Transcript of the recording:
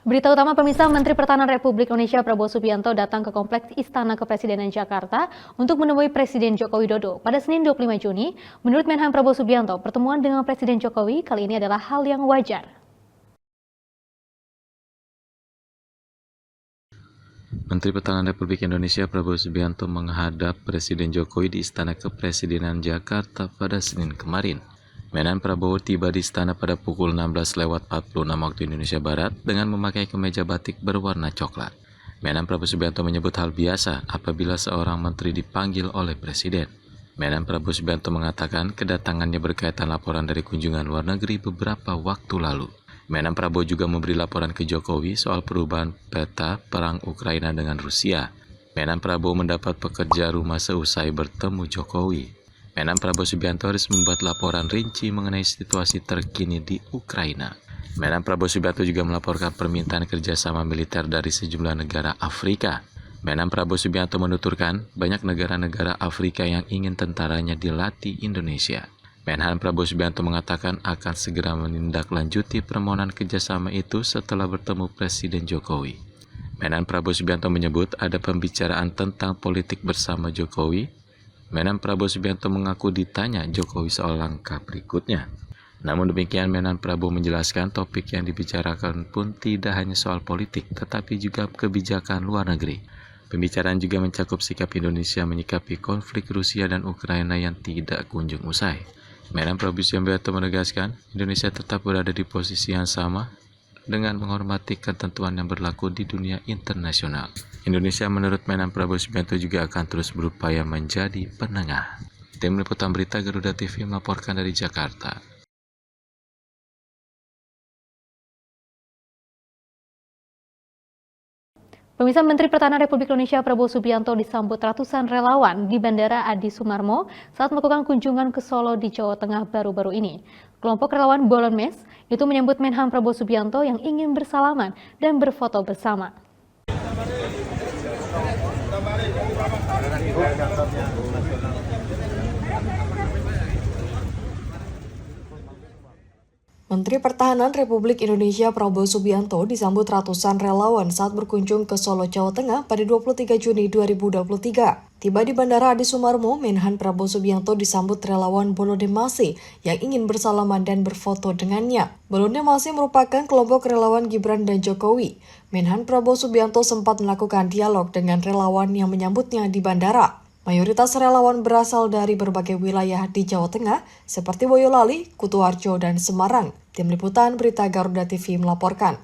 Berita utama pemirsa, Menteri Pertahanan Republik Indonesia Prabowo Subianto datang ke Kompleks Istana Kepresidenan Jakarta untuk menemui Presiden Joko Widodo pada Senin 25 Juni. Menurut Menhan Prabowo Subianto, pertemuan dengan Presiden Jokowi kali ini adalah hal yang wajar. Menteri Pertahanan Republik Indonesia Prabowo Subianto menghadap Presiden Jokowi di Istana Kepresidenan Jakarta pada Senin kemarin. Menhan Prabowo tiba di istana pada pukul 16.46 waktu Indonesia Barat dengan memakai kemeja batik berwarna coklat. Menhan Prabowo Subianto menyebut hal biasa apabila seorang menteri dipanggil oleh Presiden. Menhan Prabowo Subianto mengatakan kedatangannya berkaitan laporan dari kunjungan luar negeri beberapa waktu lalu. Menhan Prabowo juga memberi laporan ke Jokowi soal perubahan peta perang Ukraina dengan Rusia. Menhan Prabowo mendapat pekerja rumah seusai bertemu Jokowi. Menhan Prabowo Subianto harus membuat laporan rinci mengenai situasi terkini di Ukraina. Menhan Prabowo Subianto juga melaporkan permintaan kerjasama militer dari sejumlah negara Afrika. Menhan Prabowo Subianto menuturkan banyak negara-negara Afrika yang ingin tentaranya dilatih Indonesia. Menhan Prabowo Subianto mengatakan akan segera menindaklanjuti permohonan kerjasama itu setelah bertemu Presiden Jokowi. Menhan Prabowo Subianto menyebut ada pembicaraan tentang politik bersama Jokowi. Menhan Prabowo Subianto mengaku ditanya Jokowi soal langkah berikutnya. Namun demikian, Menhan Prabowo menjelaskan topik yang dibicarakan pun tidak hanya soal politik, tetapi juga kebijakan luar negeri. Pembicaraan juga mencakup sikap Indonesia menyikapi konflik Rusia dan Ukraina yang tidak kunjung usai. Menhan Prabowo Subianto menegaskan, Indonesia tetap berada di posisi yang sama dengan menghormati ketentuan yang berlaku di dunia internasional. Indonesia menurut Menhan Prabowo Subianto juga akan terus berupaya menjadi penengah. Tim Liputan Berita Garuda TV melaporkan dari Jakarta. Pemirsa, Menteri Pertahanan Republik Indonesia Prabowo Subianto disambut ratusan relawan di Bandara Adi Sumarmo saat melakukan kunjungan ke Solo di Jawa Tengah baru-baru ini. Kelompok relawan Bolon Mes itu menyambut Menhan Prabowo Subianto yang ingin bersalaman dan berfoto bersama. Menteri Pertahanan Republik Indonesia Prabowo Subianto disambut ratusan relawan saat berkunjung ke Solo, Jawa Tengah pada 23 Juni 2023. Tiba di Bandara Adi Sumarmo, Menhan Prabowo Subianto disambut relawan Bolodemasi yang ingin bersalaman dan berfoto dengannya. Bolodemasi merupakan kelompok relawan Gibran dan Jokowi. Menhan Prabowo Subianto sempat melakukan dialog dengan relawan yang menyambutnya di bandara. Mayoritas relawan berasal dari berbagai wilayah di Jawa Tengah seperti Boyolali, Kutoarjo, dan Semarang. Tim Liputan Berita Garuda TV melaporkan.